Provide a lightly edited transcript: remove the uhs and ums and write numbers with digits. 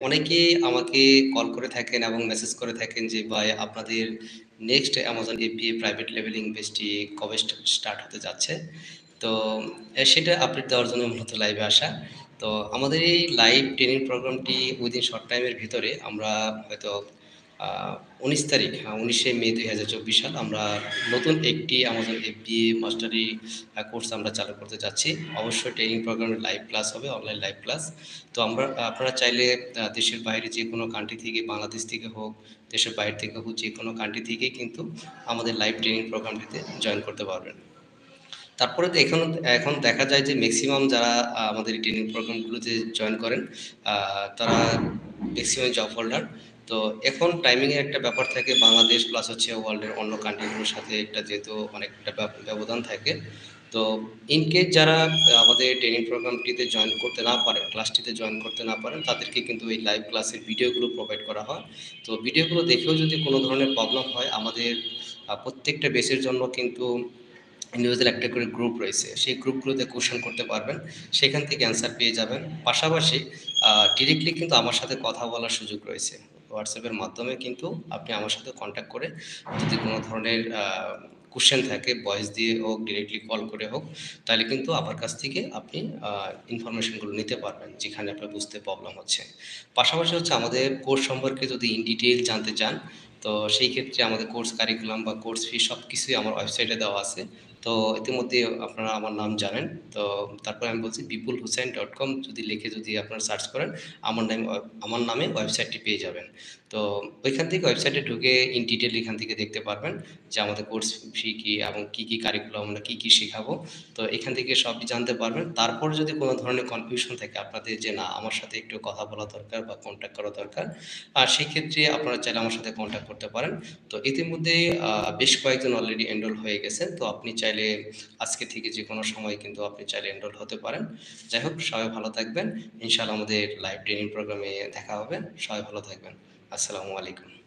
অনেকেই আমাকে কল করে থাকেন এবং মেসেজ করে থাকেন যে, "ভাই আপনাদের next Amazon FBA private leveling বেচটি কবে স্টার্ট হতে যাচ্ছে?" তো সেটা আপডেট দেওয়ার জন্য মূলত লাইভে আসা। তো আমাদের এই লাইভ ট্রেনিং প্রোগ্রামটি উইদিন শর্ট টাইমের ভিতরে আমরা হয়তো আ ১৯ তারিখ ১৯শে মে ২০২৪ সাল আমরা নতুন একটি Amazon FBA মাস্টারি কোর্স আমরা চালু করতে যাচ্ছি। অবশ্যই ট্রেনিং প্রোগ্রামে লাইভ ক্লাস হবে, অনলাইন লাইভ ক্লাস। তো আপনারা চাইলে দেশের বাইরে যেকোনো কান্ট্রি থেকে, বাংলাদেশ থেকে হোক, দেশের বাইরে থেকে হোক, যেকোনো কান্ট্রি থেকেই কিন্তু আমাদের লাইভ ট্রেনিং প্রোগ্রামটিতে জয়েন করতে পারবেন। তারপরে তো এখন দেখা যায় যে মেক্সিমাম যারা আমাদের এই ট্রেনিং প্রোগ্রামগুলোতে জয়েন করেন, তারা মেক্সিমাম জব হোল্ডার। তো এখন টাইমিং এর একটা ব্যাপার থাকে বাংলাদেশ প্লাস হচ্ছে ওয়ার্ল্ডের অন্য কান্ট্রিগুলোর সাথে একটা যেহেতু অনেকটা ব্যবধান থাকে। তো ইন কেস যারা আমাদের ট্রেনিং প্রোগ্রামটিতে জয়েন করতে না পারেন, ক্লাসটিতে জয়েন করতে না পারেন, তাদেরকে কিন্তু এই লাইভ ক্লাসের ভিডিওগুলো প্রোভাইড করা হয়। তো ভিডিওগুলো দেখেও যদি কোনো ধরনের প্রবলেম হয়, আমাদের প্রত্যেকটা বেচের জন্য কিন্তু ইন্ডিভিজুয়াল একটা করে গ্রুপ রয়েছে। সেই গ্রুপগুলোতে কোয়েশ্চেন করতে পারবেন। সেখান থেকে অ্যান্সার পেয়ে যাবেন। পাশাপাশি ডিরেক্টলি কিন্তু আমার সাথে কথা বলার সুযোগ রয়েছে। WhatsApp এর মাধ্যমে কিন্তু আপনি আমার সাথে কনট্যাক্ট করে যদি কোনো ধরনের কোয়েশ্চেন থাকে ভয়েস দিয়ে হোক, ডিরেক্টলি কল করে হোক, তাহলে কিন্তু আমার কাছ থেকে আপনি আ ইনফরমেশনগুলো নিতে পারবেন, যেখানে আপনার বুঝতে প্রবলেম হচ্ছে। পাশাপাশি হচ্ছে আমাদের কোর্স সম্পর্কে যদি ইন ডিটেইল জানতে চান, তো সেই ক্ষেত্রে আমাদের কোর্স কারিকুলাম বা কোর্স ফি সবকিছুই আমার ওয়েবসাইটে দেওয়া আছে। তো ইতিমধ্যে আপনারা আমার নাম জানেন। তো তারপরে আমি বলছি bipulhussain.com যদি আপনারা সার্চ করেন, আমার নামে ওয়েবসাইটটি পেয়ে যাবেন। তো ওইখান থেকে ওয়েবসাইটে ঢুকে ইন ডিটেইল এখান থেকে দেখতে পারবেন যে আমাদের কোর্স ফি কি এবং কি কারিকুলাম আমরা কি শেখাবো। তো এখান থেকে সবই জানতে পারবেন। তারপর যদি কোনো ধরনের কনফিউশন থাকে আপনাদের যে না আমার সাথে একটু কথা বলা দরকার বা কনট্যাক্ট করা দরকার, সেক্ষেত্রে আপনারা চাইলে আমার সাথে কনট্যাক্ট করতে পারেন। তো ইতিমধ্যে বেশ কয়েকজন অলরেডি এনরোল হয়ে গেছেন। তো আপনি চাইলে আজকে থেকে যেকোনো সময় কিন্তু আপনি চাইলে এনরোল হতে পারেন। যাই হোক সবাই ভালো থাকবেন। ইনশাআল্লাহ আমাদের লাইভ ট্রেনিং প্রোগ্রামে দেখা হবে। সবাই ভালো থাকবেন। আসসালামু আলাইকুম।